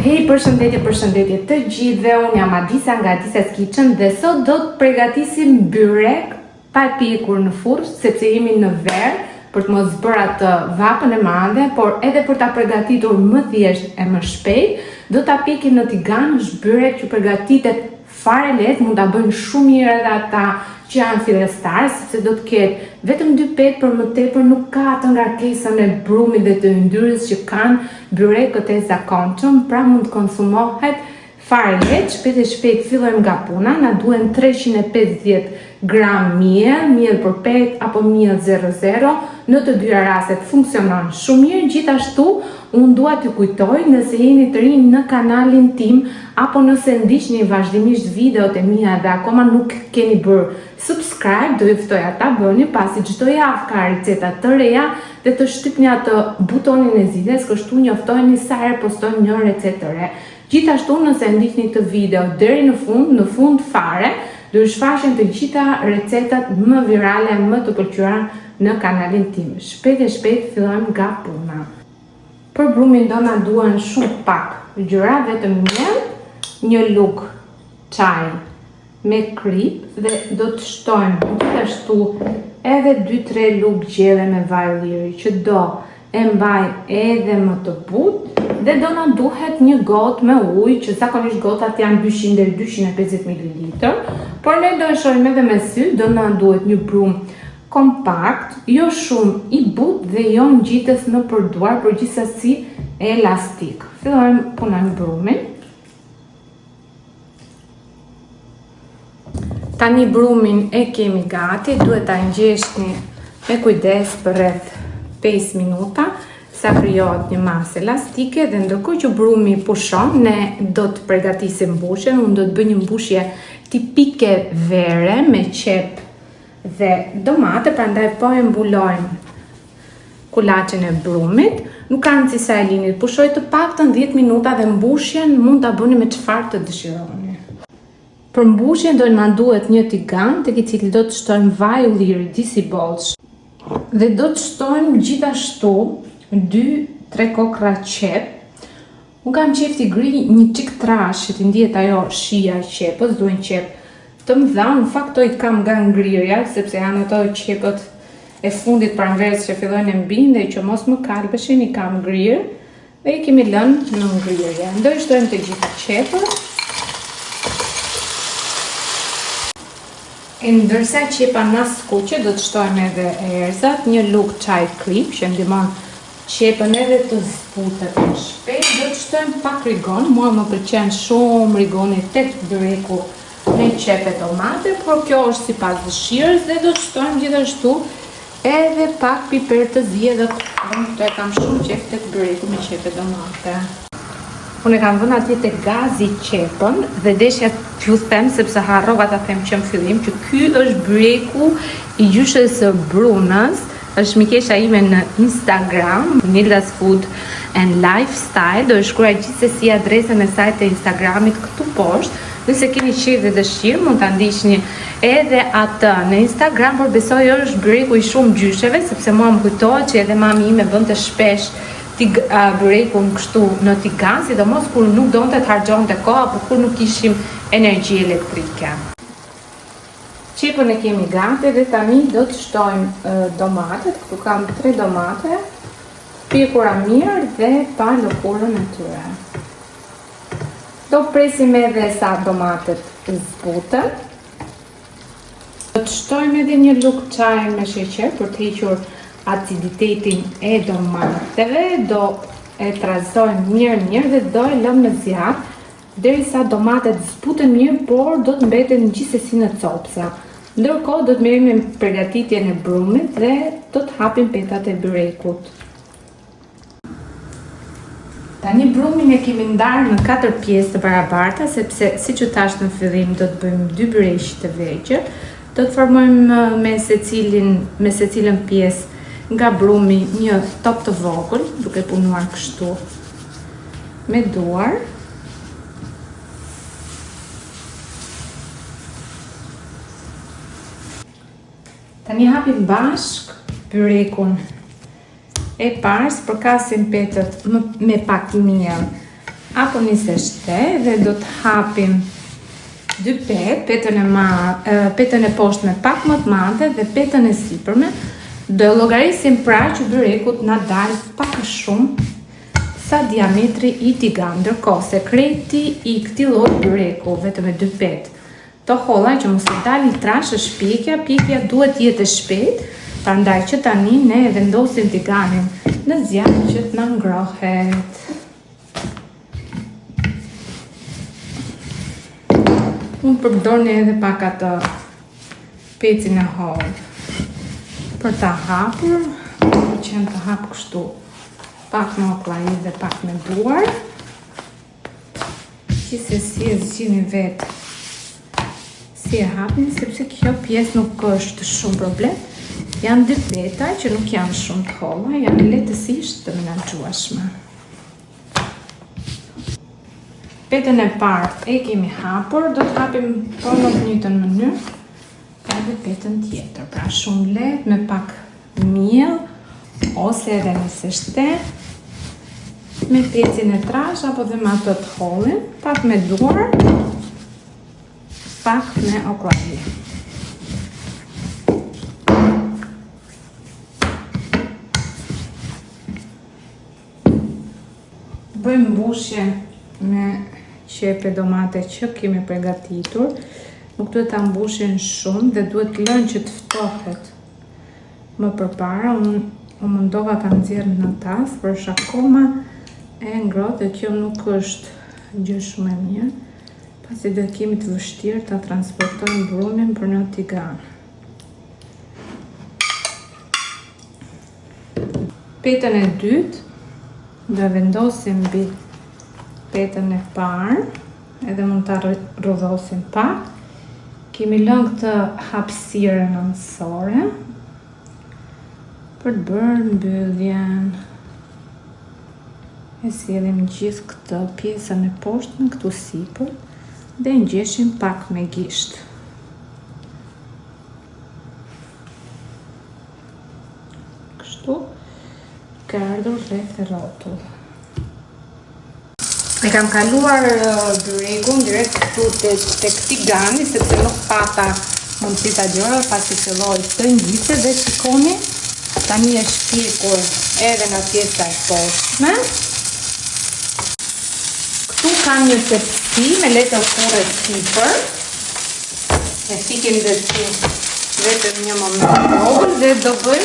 Hej, përshëndetje të gjithëve, unë jam Adisa nga Adisa's Kitchen dhe sot do të përgatisim byrek pa pjekur në furrë, sepse jemi në verë për të mos bërë atë vapën e madhe, por edhe për ta përgatitur më thjesht e më shpejt, do ta pjekim në tigan. Është byrek që përgatitet fare lehtë, mund ta bëjnë shumë mirë edhe ata që janë fillestarë, sepse do të ketë vetëm 2 petë, për më tepër nuk ka atë ngarkesën e brumit dhe të yndyrës që kanë byrekët e zakonshëm, pra mund të konsumohet fare lehtë, shpejt fillojmë nga puna. Na duhen 350 gram miell për petë apo miell 00. Në të dyja rastet funksionon shumë mirë. Gjithashtu, unë dua t'ju kujtoj, nëse jeni të rinj në kanalin tim apo nëse ndiqni vazhdimisht videot e mia dhe akoma nuk keni bërë subscribe, do ju ftoja ta bëni, pasi çdo javë ka receta të reja dhe të shtypni atë butonin e zilës, kështu njoftoheni sa herë postoj një recetë të re. Gjithashtu, nëse ndiqni këtë video deri në fund fare, do ju shfaqen të gjitha recetat më virale, më të pëlqyera në kanalin tim. Shpejt fillojmë nga puna. Për brumin do na duhen shumë pak gjëra, vetëm miell, një lug çaj me krip dhe do të shtojmë gjithashtu edhe 2-3 lug gjelle me vaj ulliri që do e mbaj edhe më të butë, dhe do na duhet një gotë me ujë, që zakonisht gotat janë 200 deri 250 ml, por ne do e shohim edhe me sy. Do na duhet një brum kompakt, jo shumë i butë dhe jo ngjitës në përduar, por gjithsesi elastik. Fillojmë punojmë brumin. Tani brumin e kemi gati, duhet ta ngjeshni me kujdes për rreth 5 minuta, sa krijohet një masë elastike, dhe ndërkohë që brumi pushon, ne do të përgatisim mbushjen. Unë do të bëj një mbushje tipike vere me qep dhe domate, prandaj po e mbulojmë kulaçen e brumit. Nuk ka rëndësi sa e lini, pushoj të paktën 10 minuta dhe mbushjen mund ta bëni me çfarë të dëshironi. Për mbushjen do na duhet një tigan tek i cili do të shtojmë vaj ulliri disi bolsh dhe do të shtojmë gjithashtu 2-3 kokra qep. Unë kam qef t'i grij një çik trash që t'i ndihet ajo shija e qepës, duhen qep të mëdha. Në fakt i kam nga ngrirja, sepse janë ato qepët e fundit pranverës që fillojnë e mbijnë dhe që mos më kalbeshin, i kam ngrirë dhe i kemi lënë në ngrirje. Do i shtojmë të gjitha qepët. E ndërsa qepa na skuqe, do të shtojmë edhe erëzat, një lug çaj krip që ndihmon qepën edhe të zbutet më shpejt. Do të shtojmë pak rigon, mua më pëlqen shumë rigoni tek byreku me qep e tomate, por kjo është sipas dëshirës, dhe do të shtojmë gjithashtu edhe pak piper të zi, edhe këto e kam shumë qef tek byreku me qep e tomate. Unë e kam vënë atje tek gazi qepën dhe deshja t'ju them, sepse harrova ta them që në fillim, që ky është byreku i gjyshës së Brunës. Është mikesha ime në Instagram, Nilda's Food and Lifestyle. Do e shkruaj gjithsesi adresën e saj të Instagramit këtu poshtë. Nëse keni qejf dhe dëshirë, mund ta ndiqni edhe atë në Instagram, por besoj është byreku i shumë gjysheve, sepse mua më kujtohet që edhe mami ime bënte shpesh byrekun kështu në tigan, sidomos kur nuk donte të harxhonte kohë apo kur nuk kishim energji elektrike. Qepën e kemi gati dhe tani do të shtojmë domatet. Këtu kam 3 domate, pjekura mirë dhe pa lëkurën e tyre. Do presim edhe sa domatet zbuten. Do të shtojmë edhe një lug çaj me sheqer për të hequr aciditetin e domateve. Do e trazojmë mirë dhe do e lëmë në zjarr derisa domatet zbuten mirë, por do të mbeten gjithsesi në copsa. Ndërkohë do të merrem me përgatitjen e brumit dhe do të hapim petat e byrekut. Tani brumin e kemi ndarë në 4 pjesë të barabarta, sepse siç u thash në fillim, do të bëjmë 2 byreq të vegjël. Do të formojmë me secilën pjesë nga brumi një top të vogël, duke punuar kështu me duar. Tani hapim bashk byrekun e parë, përkasim petët me pak miell apo 27 dhe do të hapim 2 petën e poshtë me pak më të madhe dhe petën e sipërme. Do llogarisim pra që byrekut na dalë pak a shumë sa diametri i tigan. Ndërkohë sekreti i këtij lloji byreku vetëm me 2 petë. To holla që mos të dalë i trash është pjekja duhet jetë e shpejtë, prandaj që tani ne vendosim tiganin në zjarr që të na ngrohet. Unë përdorni edhe pak atë pecin e hollë për ta hapur, që të hap kështu pak me oklajit dhe pak me duar. Gjithsesi e zgjidhni vetë si e hapin, sepse kjo pjesë nuk është shumë problem. Janë 2 peta që nuk janë shumë të holla, janë lehtësisht të menaxhueshme. Petën e parë e kemi hapur, do të hapim po në të njëjtën mënyrë edhe petën tjetër. Pra shumë lehtë me pak miell ose edhe nëse shtet me pecin e trash apo dhe me ato të hollin, pak me duar, pak me oklavi. Bëjmë mbushje me qepe domate që kemi përgatitur. Nuk duhet ta mbushin shumë dhe duhet lënë që të ftohet më përpara. Unë mundova ta nxjerr në tas, por është akoma e ngrohtë dhe kjo nuk është gjë shumë e mirë. Pasi do kemi të vështirë ta transportojmë brumin për në tigan. Petën e dytë do vendosim mbi petën e parë, edhe mund ta rrodhosim pak. Kemi lënë këtë hapësirë nënësore për të bërë mbylljen. E sjellim gjithë këtë pjesën e poshtme këtu sipër dhe ngjeshim pak me gisht. Kështu ka ardhur rreth e rrotull. E kam kaluar byrekun direkt këtu tek tigani, sepse nuk pata mundësi ta gjora pasi filloi të ngjite dhe shikoni tani është pjekur edhe nga pjesa e poshtme. Këtu kam një tepsi me letër kurre sipër. E fikim dhe si vetëm një moment dhe do bëj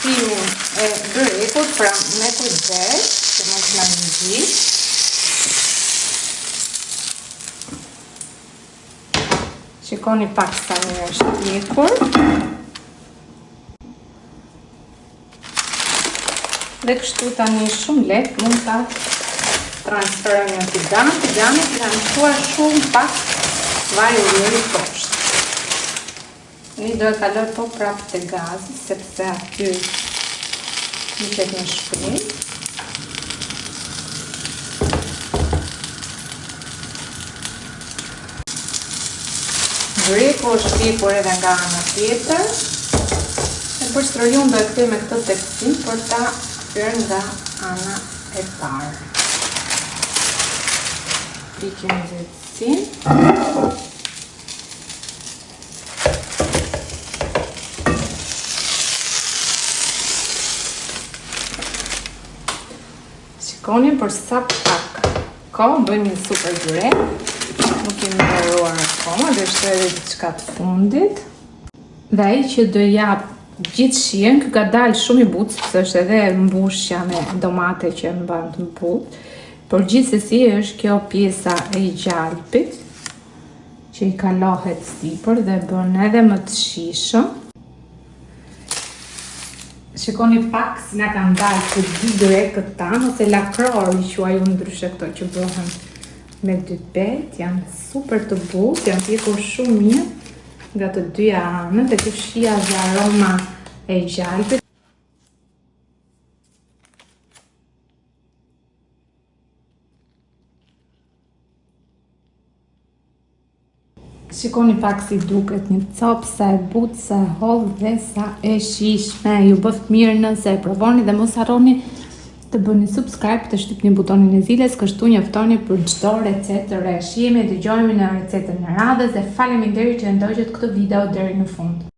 fiun e byrekut pra me kujdes që mos na ngjit. Shikoni pak sa mirë është pjekur. Dhe kështu tani shumë lehtë mund ta transferojmë në tigan. Tigani kena mësuar shumë pak vaj ulliri poshtë. Një do e kaloj po prapë te gazi, sepse aty hiqet më shpejt. Byreku është pjekur edhe nga ana tjetër. E përsëri unë do e kthej me këtë tepsi për ta hyrë nga ana e parë. Pikim nxehtësinë. Shikoni për sa pak kohë bëjmë një super byrek. Nuk kemi mbaruar akoma, dhe është edhe diçka të fundit. Dhe ai që do jap gjithë shijen, ky ka dalë shumë i butë, sepse është edhe mbushja me domate që më bën të butë. Por gjithsesi është kjo pjesa e gjalpit që i kalohet sipër dhe bën edhe më të shishëm. Shikoni pak si na kanë dalë të dy byrekët tanë, ose lakror i quaj unë ndryshe këto që bëhen me 2 petë, janë super të butë, janë pjekur shumë mirë nga të dyja anët, dhe kjo shija dhe aroma e gjalpit. Shikoni pak si duket, një copë sa e butë, sa e hollë dhe sa e shishme. Ju bëft mirë nëse e provoni dhe mos harroni të bëni subscribe, të shtypni butonin e zilës, kështu njoftoni për çdo recetë të re. Shihemi e dëgjohemi në recetën e radhës dhe faleminderit që ndoqët këtë video deri në fund.